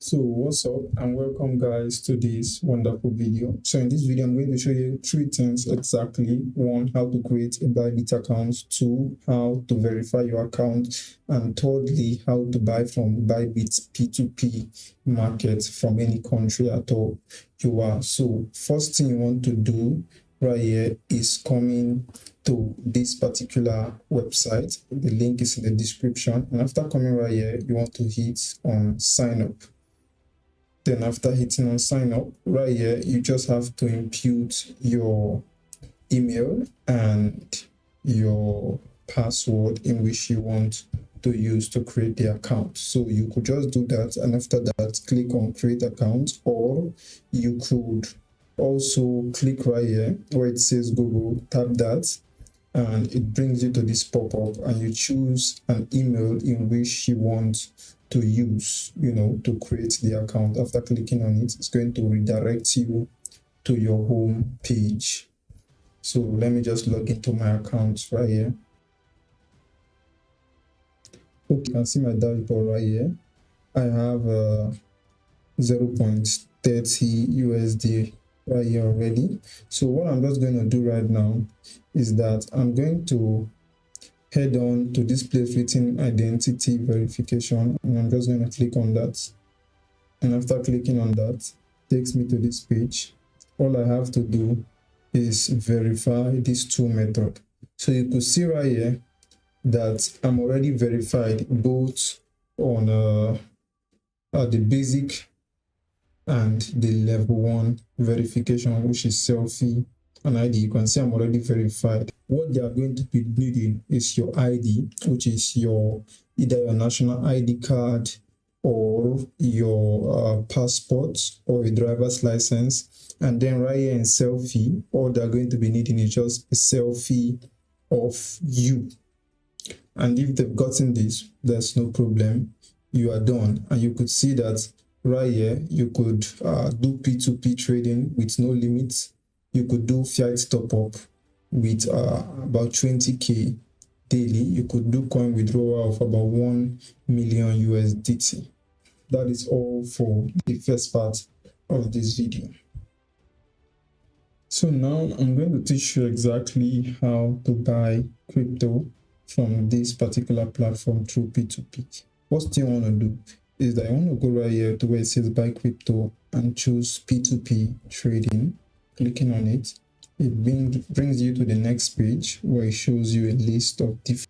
So what's up and welcome guys to this wonderful video. So in this video I'm going to show you three things exactly. One, how to create a Bybit account. Two, how to verify your account, and thirdly, how to buy from Bybit P2P market from any country at all you are. So first thing you want to do right here is coming to this particular website. The link is in the description, and after coming right here you want to hit on sign up. Then after hitting on sign up right here, you just have to input your email and your password in which you want to use to create the account. So you could just do that, and after that click on create account, or you could also click right here where it says Google, tap that, and it brings you to this pop-up, and you choose an email in which you want to use, to create the account. After clicking on it, it's going to redirect you to your home page. So let me just log into my account right here. Okay, you can see my dashboard right here. I have 0.30 USD right here already. So what I'm just going to do right now is that I'm going to head on to this place written identity verification, and I'm just going to click on that. And after clicking on that, it takes me to this page. All I have to do is verify these two methods. So you could see right here that I'm already verified both on the basic and the level 1 verification, which is selfie and ID. You can see I'm already verified. What they are going to be needing is your ID, which is either your national ID card or your passport or a driver's license. And then right here in selfie, all they're going to be needing is just a selfie of you. And if they've gotten this, there's no problem. You are done. And you could see that right here, you could do P2P trading with no limits. You could do fiat top up with about 20k daily. You could do coin withdrawal of about 1 million USDT. That is all for the first part of this video. So now I'm going to teach you exactly how to buy crypto from this particular platform through P2P. What you want to do is that I want to go right here to where it says buy crypto and choose P2P trading. Clicking on it, it brings you to the next page where it shows you a list of different.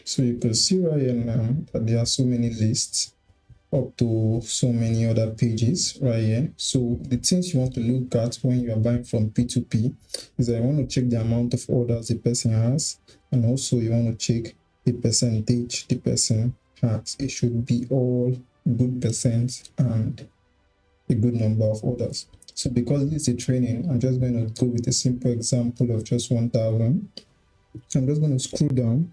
So you can see right here now that there are so many lists, up to so many other pages right here. So the things you want to look at when you are buying from P2P is that you want to check the amount of orders the person has, and also you want to check the percentage the person has. It should be all good percent and a good number of orders. So because this is a training, I'm just going to go with a simple example of just 1,000. So I'm just going to scroll down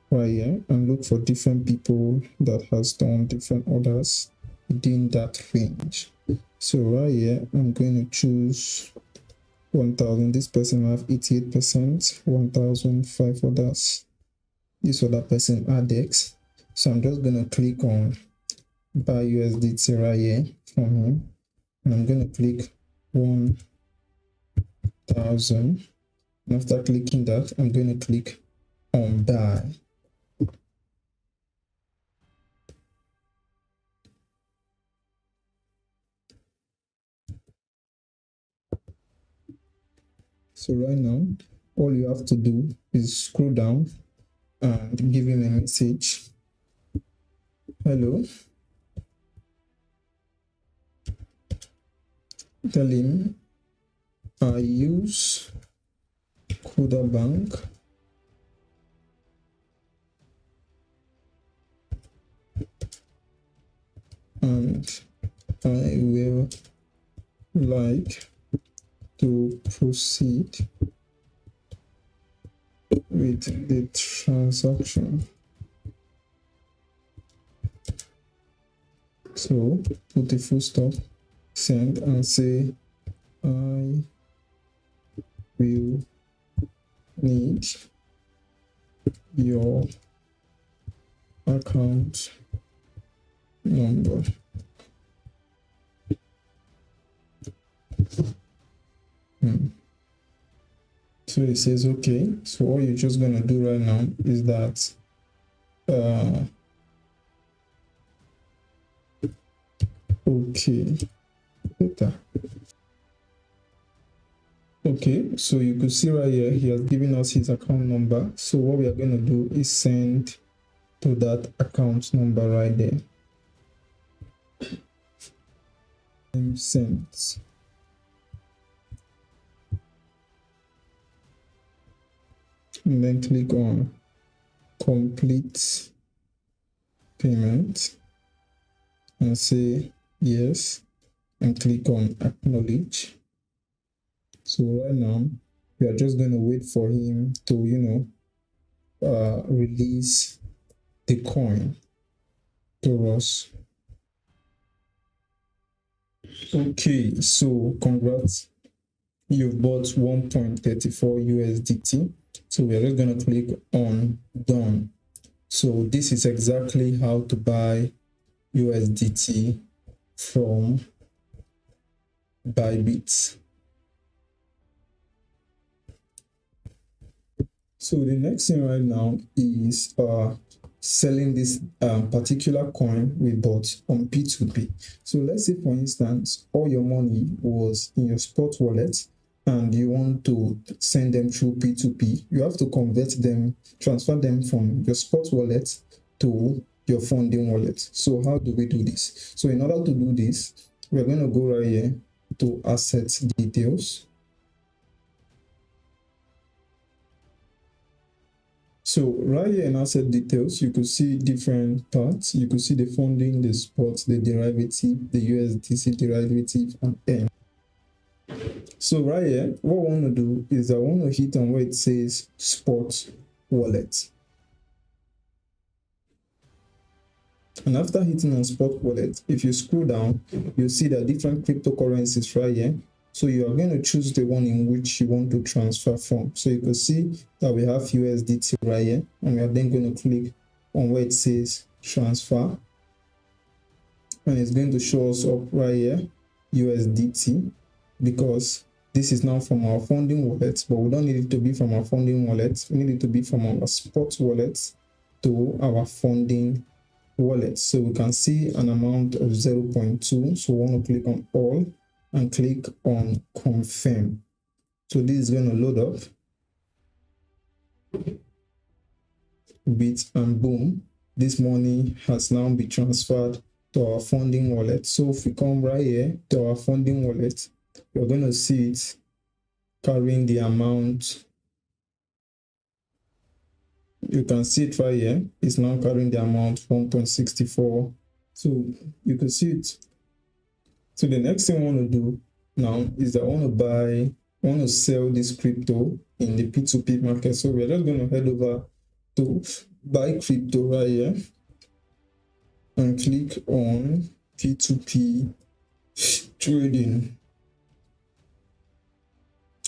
right here and look for different people that has done different orders within that range. So right here, I'm going to choose 1,000. This person have 88%, 1,005 orders. This other person ADEX. So I'm just going to click on buy USDT right here from him, and I'm going to click 1,000, and after clicking that, I'm going to click on buy. So right now, all you have to do is scroll down and give him a message. Hello. Tell him I use Kuda Bank and I will like to proceed with the transaction. So put a full stop, send, and say I will need your account number. So it says okay. So what you're just gonna do right now is that okay, better. Okay, so you could see right here he has given us his account number. So what we are going to do is send to that account number right there. Sent. And then click on complete payment and say yes and click on acknowledge. So right now we are just going to wait for him to release the coin to us. Okay, so congrats, you've bought 1.34 USDT. So we are just going to click on done. So this is exactly how to buy USDT from Bybit. So the next thing right now is selling this particular coin we bought on P2P. So let's say, for instance, all your money was in your spot wallet and you want to send them through P2P. You have to convert them, transfer them from your spot wallet to your funding wallet. So how do we do this? So in order to do this, we're going to go right here to asset details. So right here in asset details, you could see different parts. You could see the funding, the spot, the derivative, the USDC derivative, and N. So right here, what I want to do is I want to hit on where it says spot wallet. And after hitting on spot wallet, if you scroll down, you'll see that different cryptocurrencies right here. So you are going to choose the one in which you want to transfer from. So you can see that we have USDT right here, and we are then going to click on where it says transfer, and it's going to show us up right here USDT, because this is now from our funding wallet, but we don't need it to be from our funding wallet. We need it to be from our spot wallet to our funding wallet. So we can see an amount of 0.2. So we want to click on all and click on confirm. So this is going to load up bit, and boom, this money has now been transferred to our funding wallet. So if we come right here to our funding wallet, you're going to see it carrying the amount. You can see it right here. It's now carrying the amount 1.64. So you can see it. So the next thing I want to do now is that I want to sell this crypto in the P2P market. So we're just going to head over to buy crypto right here and click on P2P trading.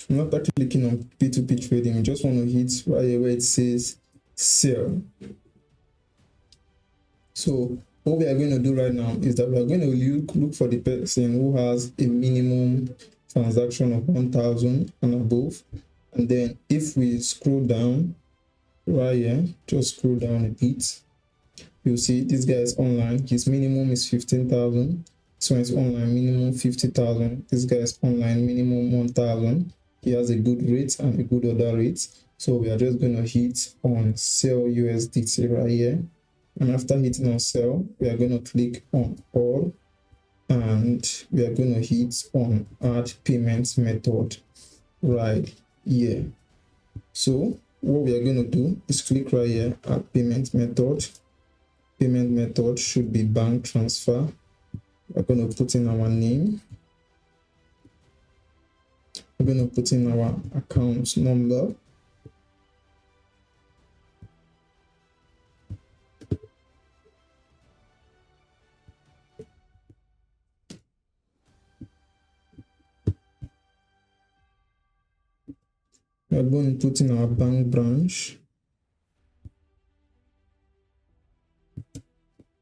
I'm not actually clicking on P2P trading. I just want to hit right here where it says sell. So what we are going to do right now is that we are going to look for the person who has a minimum transaction of 1,000 and above. And then if we scroll down right here, just scroll down a bit, you'll see this guy is online. His minimum is 15,000. So it's online minimum 50,000. This guy is online minimum 1,000. He has a good rate and a good order rate. So we are just going to hit on sell USDT right here. And after hitting on sell, we are going to click on all, and we are going to hit on add payment method right here. So what we are going to do is click right here, add payment method. Payment method should be bank transfer. We're going to put in our name. We're going to put in our account number. We're going to put in our bank branch.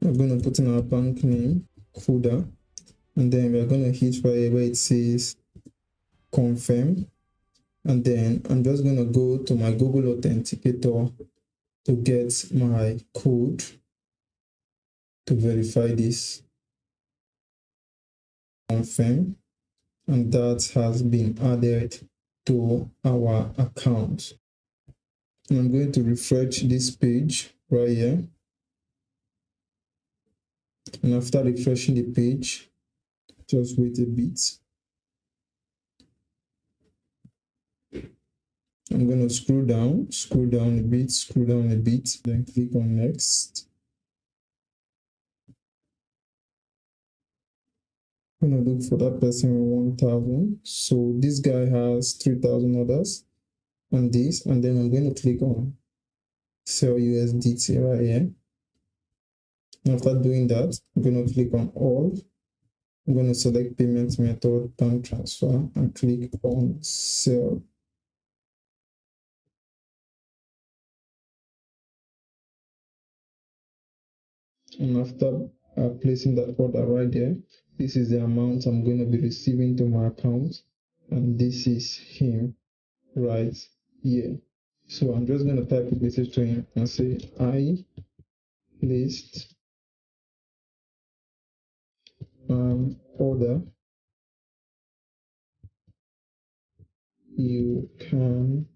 We're going to put in our bank name, Kuda, and then we're going to hit right where it says confirm. And then I'm just going to go to my Google Authenticator to get my code to verify this. Confirm, and that has been added to our account. And I'm going to refresh this page right here. And after refreshing the page, just wait a bit. I'm going to scroll down a bit, then click on next. I'm going to look for that person with 1,000. So this guy has 3,000 orders on this, and then I'm going to click on sell USDT right here. And after doing that, I'm going to click on all. I'm going to select payment method, bank transfer, and click on sell. And after placing that order right there, this is the amount I'm going to be receiving to my account, and this is him right here. So I'm just going to type a message to him and say, I placed an order. You can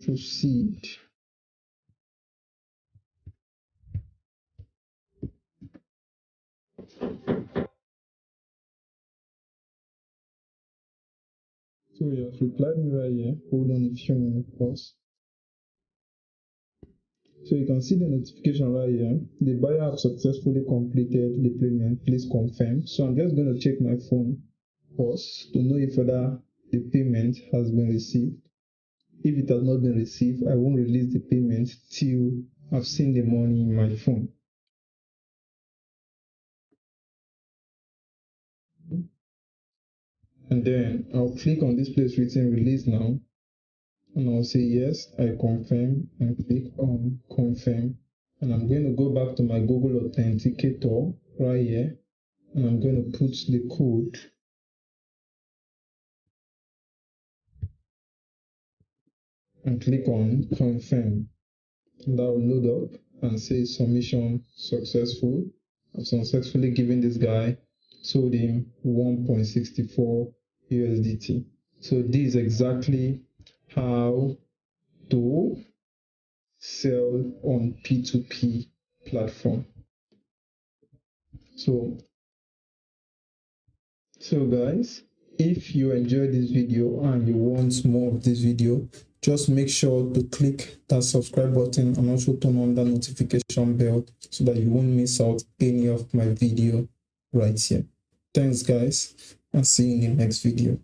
proceed. So he has replied me right here. Hold on a few minutes, pause. So you can see the notification right here. The buyer have successfully completed the payment. Please confirm. So I'm just going to check my phone, pause, to know if whether the payment has been received. If it has not been received, I won't release the payment till I've seen the money in my phone. And then I'll click on this place written release now. And I'll say yes, I confirm, and click on confirm. And I'm going to go back to my Google Authenticator right here, and I'm going to put the code and click on confirm. And that will load up and say submission successful. I've successfully given this guy, sold him 1.64 USDT. So this is exactly how to sell on P2P platform. So guys, if you enjoyed this video and you want more of this video, just make sure to click that subscribe button and also turn on the notification bell so that you won't miss out any of my video right here. Thanks guys, and see you in the next video.